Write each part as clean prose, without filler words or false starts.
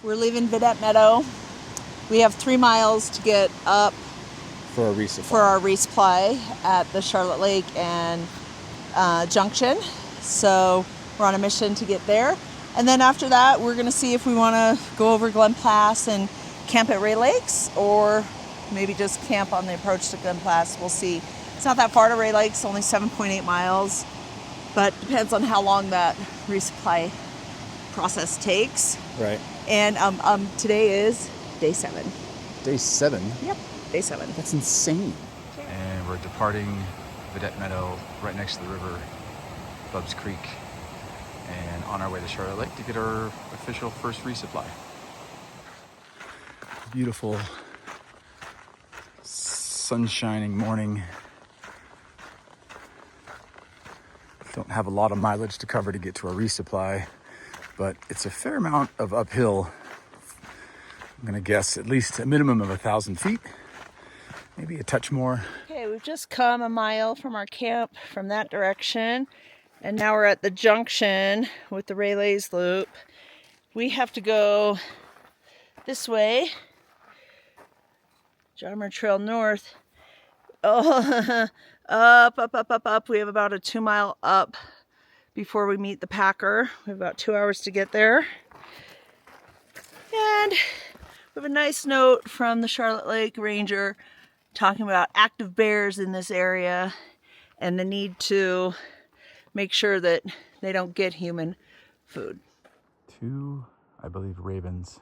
We're leaving Vidette Meadow. We have 3 miles to get up for our resupply at the Charlotte Lake and Junction. So we're on a mission to get there. And then after that, we're going to see if we want to go over Glen Pass and camp at Rae Lakes, or maybe just camp on the approach to Glen Pass. We'll see. It's not that far to Rae Lakes, only 7.8 miles, but depends on how long that resupply process takes. Right. And today is day 7. Day 7? Yep, day 7. That's insane. And we're departing Vidette Meadow, right next to the river, Bubbs Creek, and on our way to Charlotte Lake to get our official first resupply. Beautiful, sun-shining morning. Don't have a lot of mileage to cover to get to our resupply, but it's a fair amount of uphill. I'm gonna guess at least a minimum of 1,000 feet, maybe a touch more. Okay, we've just come a mile from our camp from that direction, and now we're at the junction with the Rae Lakes loop. We have to go this way, John Muir Trail north. Oh, up. We have about a 2 mile up before we meet the packer. We have about 2 hours to get there. And we have a nice note from the Charlotte Lake Ranger talking about active bears in this area and the need to make sure that they don't get human food. 2, I believe, ravens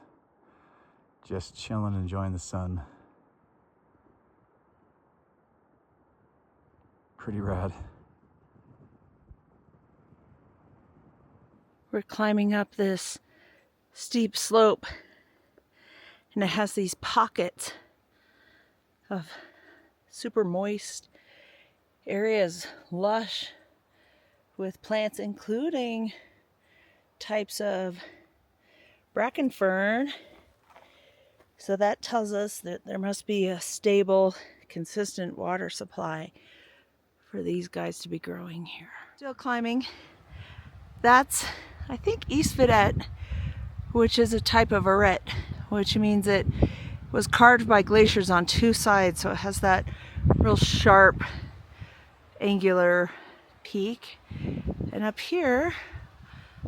just chilling, enjoying the sun. Pretty rad. We're climbing up this steep slope, and it has these pockets of super moist areas, lush with plants, including types of bracken fern. So that tells us that there must be a stable, consistent water supply for these guys to be growing here. Still climbing. That's, I think, East Vidette, which is a type of arete, which means it was carved by glaciers on 2 sides, so it has that real sharp, angular peak. And up here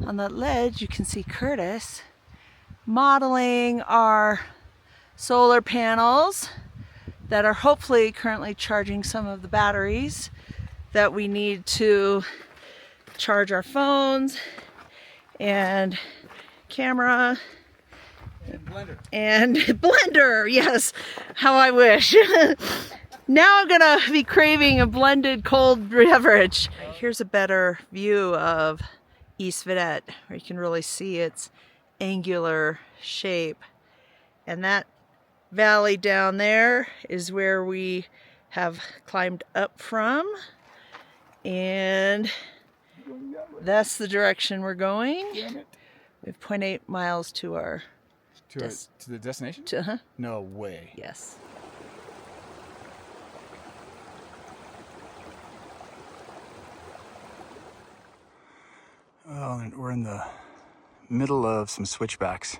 on that ledge, you can see Curtis modeling our solar panels that are hopefully currently charging some of the batteries that we need to charge our phones and camera and blender. Yes, how I wish. Now I'm gonna be craving a blended cold beverage. Here's a better view of East Vidette, where you can really see its angular shape. And that valley down there is where we have climbed up from. And that's the direction we're going. We have 0.8 miles to our... To the destination? Uh-huh. No way. Yes. Well, we're in the middle of some switchbacks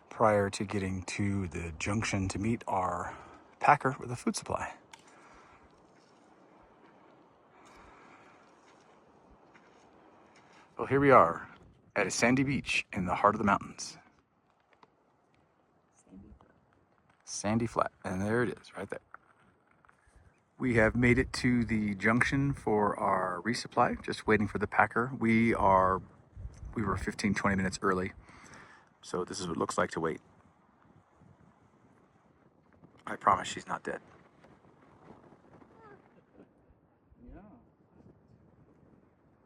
prior to getting to the junction to meet our packer with a food supply. Well, here we are at a sandy beach in the heart of the mountains. Sandy Flat, and there it is, right there. We have made it to the junction for our resupply, just waiting for the packer. We were 15-20 minutes early, so this is what it looks like to wait. I promise she's not dead.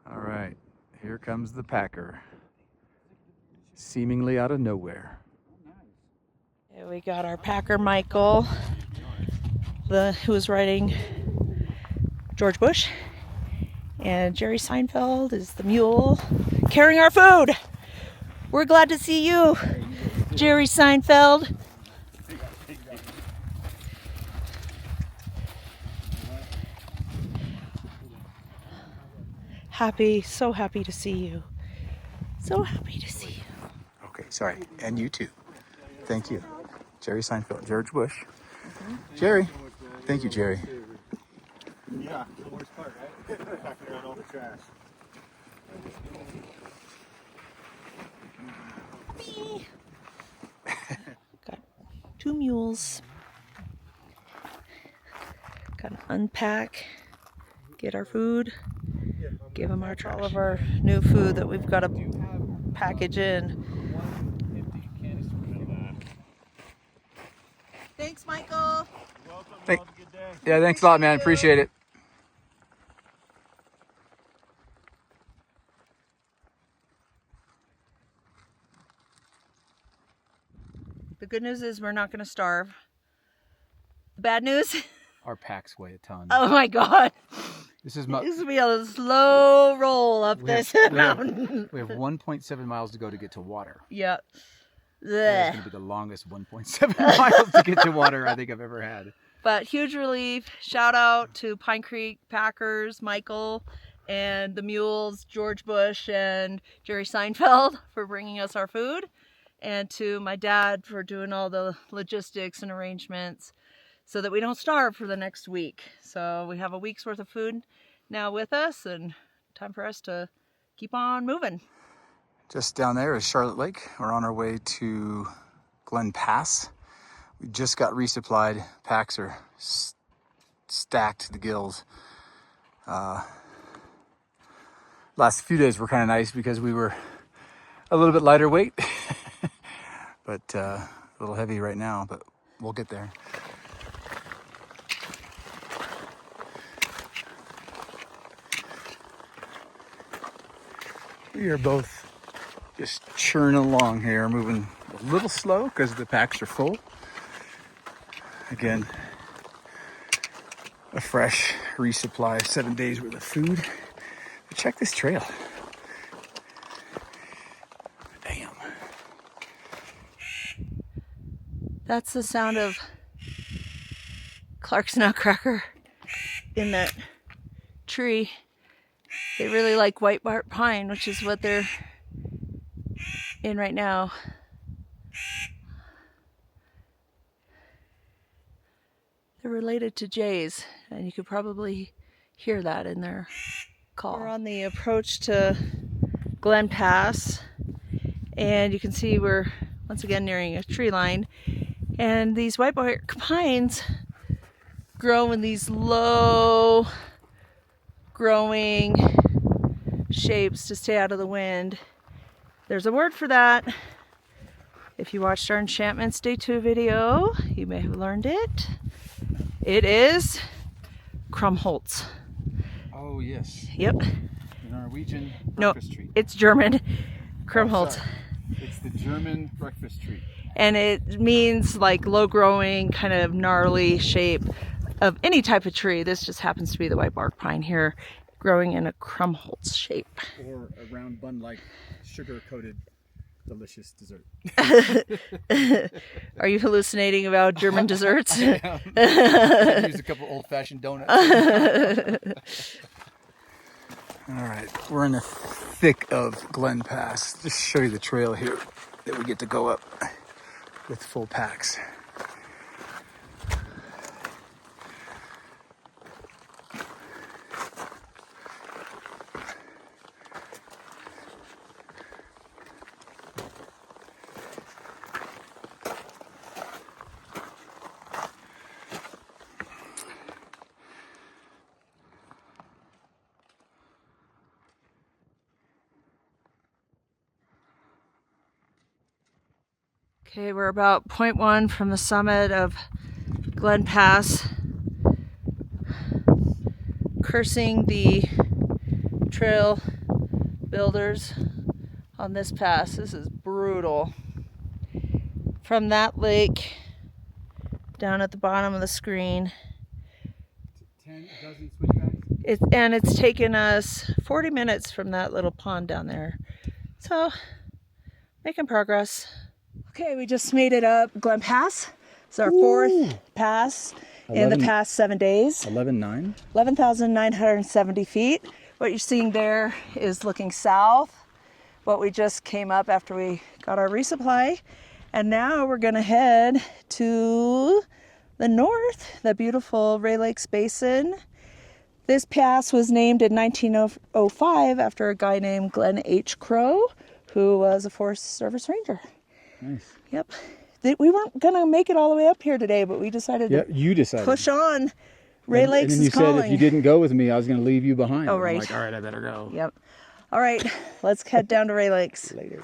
All right, here comes the packer, seemingly out of nowhere. Yeah, we got our packer, Michael, who was riding George Bush, and Jerry Seinfeld is the mule carrying our food. We're glad to see you, Jerry Seinfeld. So happy to see you. So happy to see you. Okay, sorry, and you too. Thank you. Jerry Seinfeld, George Bush. Jerry. Thank you, Jerry. Yeah, the worst part, right? Packing around all the trash. Got 2 mules. Got to unpack, get our food, give them all of our new food that we've got to package in. Thanks, Michael. Yeah, thanks a lot, man. Appreciate it. The good news is we're not going to starve. The bad news? Our packs weigh a ton. Oh my God. This is This will be a slow roll up this mountain. We have 1.7 miles to go to get to water. Yep. That's going to be the longest 1.7 miles to get to water I think I've ever had. But huge relief. Shout out to Pine Creek Packers, Michael, and the mules, George Bush and Jerry Seinfeld, for bringing us our food. And to my dad for doing all the logistics and arrangements so that we don't starve for the next week. So we have a week's worth of food now with us, and time for us to keep on moving. Just down there is Charlotte Lake. We're on our way to Glen Pass. We just got resupplied. Packs are stacked to the gills. Last few days were kind of nice because we were a little bit lighter weight, but a little heavy right now, but we'll get there. We are both just churning along here, moving a little slow because the packs are full. Again, a fresh resupply, 7 days worth of food. But check this trail. Damn. That's the sound of Clark's nutcracker in that tree. They really like white bark pine, which is what they're in right now. They're related to jays, and you could probably hear that in their call. We're on the approach to Glen Pass, and you can see we're once again nearing a tree line. And these white bark pines grow in these low growing shapes to stay out of the wind. There's a word for that. If you watched our Enchantments Day 2 video, you may have learned it. It is Krummholz. Oh, yes. Yep. The Norwegian No, breakfast tree. it's German. Krummholz. Oh, it's the German breakfast tree. And it means like low growing, kind of gnarly shape of any type of tree. This just happens to be the white bark pine here, growing in a Krummholz shape. Or a round bun-like sugar-coated delicious dessert. Are you hallucinating about German desserts? I am. Use a couple old-fashioned donuts. All right, we're in the thick of Glen Pass. Just show you the trail here that we get to go up with full packs. Okay, we're about 0.1 from the summit of Glen Pass. Cursing the trail builders on this pass. This is brutal. From that lake down at the bottom of the screen. 10 dozen switchbacks. It's taken us 40 minutes from that little pond down there. So, making progress. Okay, we just made it up Glen Pass. It's our fourth pass in the past 7 days. 11,900. 11,970 feet. What you're seeing there is looking south. What we just came up after we got our resupply. And now we're gonna head to the north, the beautiful Rae Lakes Basin. This pass was named in 1905 after a guy named Glen H. Crow, who was a Forest Service ranger. Nice. Yep. We weren't gonna make it all the way up here today, but we decided Yeah, to you decided. push on. Rae Lakes and then you is calling. said if you didn't go with me, I was going to leave you behind. Oh, And right. I'm like, all right, I better go. Yep. All right, let's head down to Rae Lakes. Later.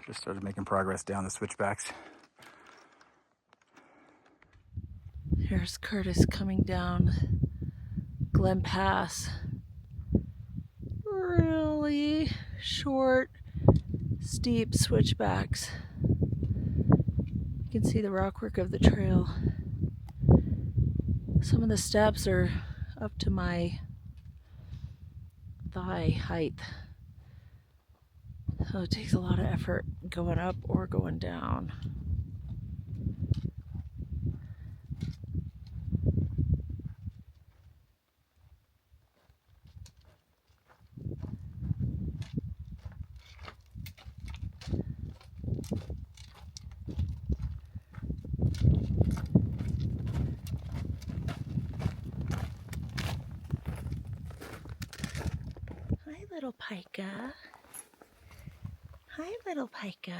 Just started making progress down the switchbacks. Here's Curtis coming down Glen Pass. Really short, steep switchbacks. You can see the rockwork of the trail. Some of the steps are up to my thigh height. So it takes a lot of effort going up or going down. Hi, little pika. Hi, little pika.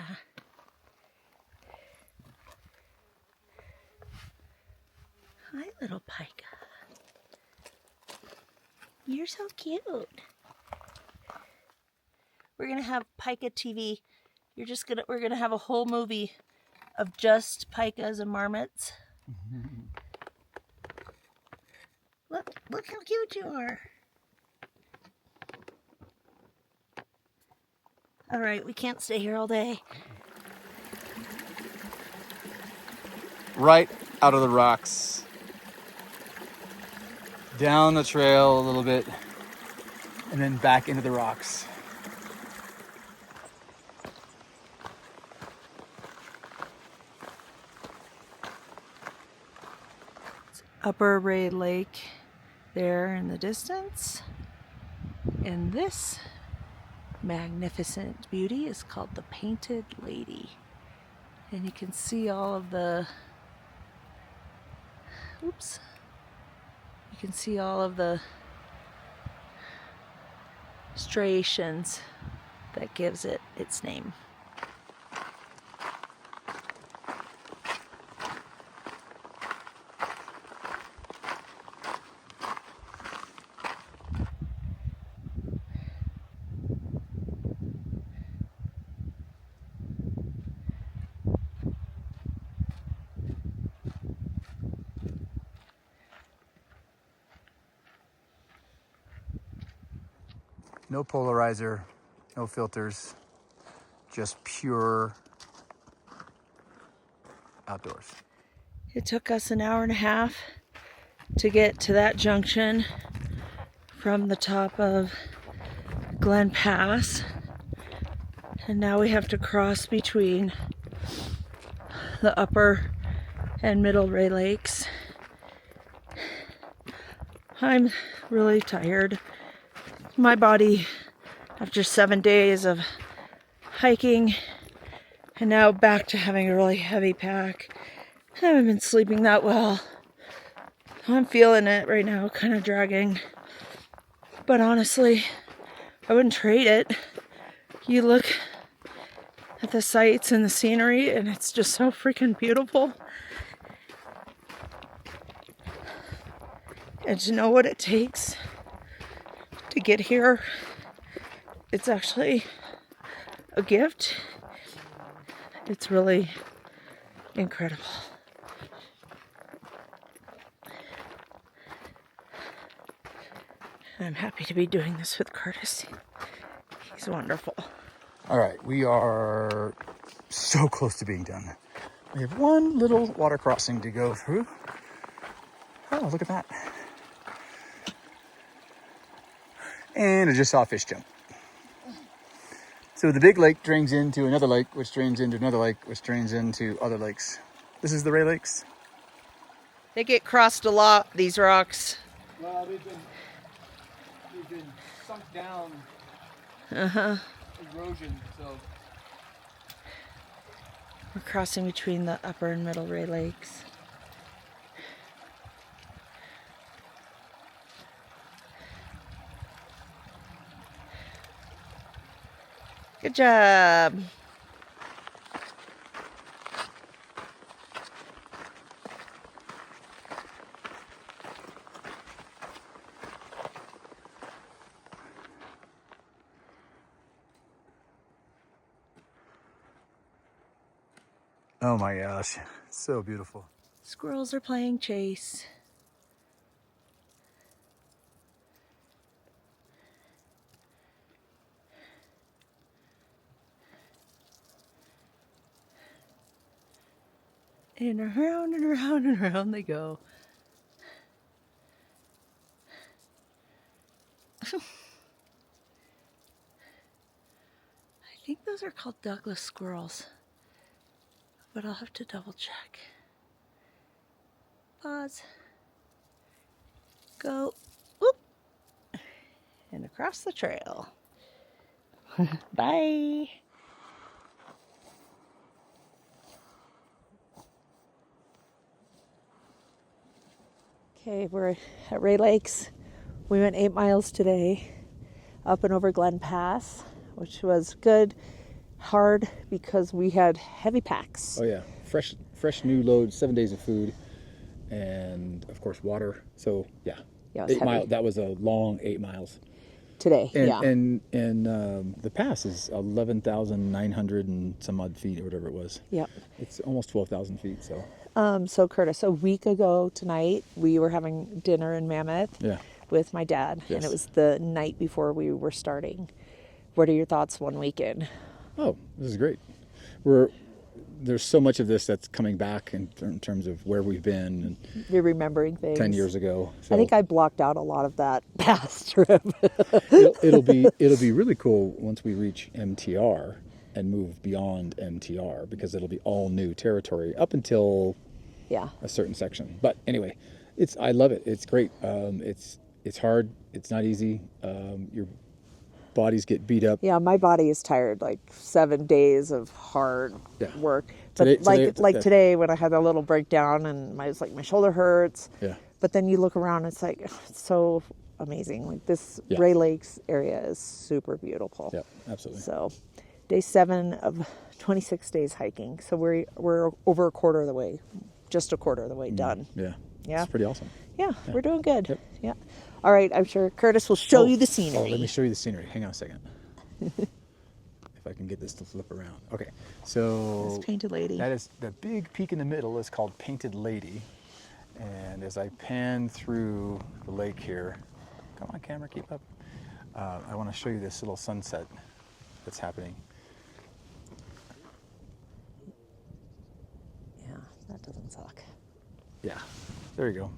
Hi, little pika. You're so cute. We're gonna have pika TV. We're gonna have a whole movie of just pikas and marmots. Look how cute you are. All right, we can't stay here all day. Right out of the rocks. Down the trail a little bit. And then back into the rocks. Upper Rae Lake there in the distance. And this magnificent beauty is called the Painted Lady. And you can see all of the, oops, you can see all of the striations that gives it its name. No polarizer, no filters, just pure outdoors. It took us an hour and a half to get to that junction from the top of Glen Pass. And now we have to cross between the upper and middle Rae Lakes. I'm really tired. My body, after 7 days of hiking and now back to having a really heavy pack, I haven't been sleeping that well. I'm feeling it right now, kind of dragging. But honestly, I wouldn't trade it. You look at the sights and the scenery and it's just so freaking beautiful. And to know what it takes to get here, it's actually a gift. It's really incredible. I'm happy to be doing this with Curtis. He's wonderful. All right, we are so close to being done. We have one little water crossing to go through. Oh, look at that. And I just saw a fish jump. So the big lake drains into another lake, which drains into another lake, which drains into other lakes. This is the Rae Lakes. They get crossed a lot, these rocks. Well, they've been sunk down. Erosion, so. We're crossing between the upper and middle Rae Lakes. Good job. Oh my gosh, so beautiful. Squirrels are playing chase. And around and around and around they go. I think those are called Douglas squirrels, but I'll have to double check. Pause. Go. Whoop. And across the trail. Bye. Okay, we're at Rae Lakes. We went 8 miles today, up and over Glen Pass, which was good, hard because we had heavy packs. Oh yeah, fresh new load, 7 days of food, and of course water. So yeah, Yeah, it was 8 heavy. miles. That was a long 8 miles. Today, And, yeah. and the pass is 11,900 and some odd feet or whatever it was. Yep. It's almost 12,000 feet. So So Curtis, a week ago tonight, we were having dinner in Mammoth yeah. with my dad, and Yes. it was the night before we were starting. What are your thoughts 1 week in? Oh, this is great. There's so much of this that's coming back in terms of where we've been and You're remembering things. 10 years ago. So I think I blocked out a lot of that past trip. it'll be really cool once we reach MTR and move beyond MTR, because it'll be all new territory up until Yeah. a certain section. But anyway, I love it. It's great. It's hard. It's not easy. Your bodies get beat up. Yeah, my body is tired. Like 7 days of hard Yeah. work. But today when I had a little breakdown and my shoulder hurts. Yeah. But then you look around, it's like it's so amazing. Like this Yeah. Rae Lakes area is super beautiful. Yeah, absolutely. So, day 7 of 26 days hiking. So we're over a quarter of the way, just a quarter of the way done. Yeah. Yeah. It's pretty awesome. Yeah, we're doing good. Yep. Yeah. All right, I'm sure Curtis will show you the scenery. Oh, let me show you the scenery. Hang on a second. If I can get this to flip around. Okay, so This Painted Lady. that is the big peak in the middle is called Painted Lady. And as I pan through the lake here, come on camera, keep up. I want to show you this little sunset that's happening. Yeah, that doesn't suck. Yeah, there you go.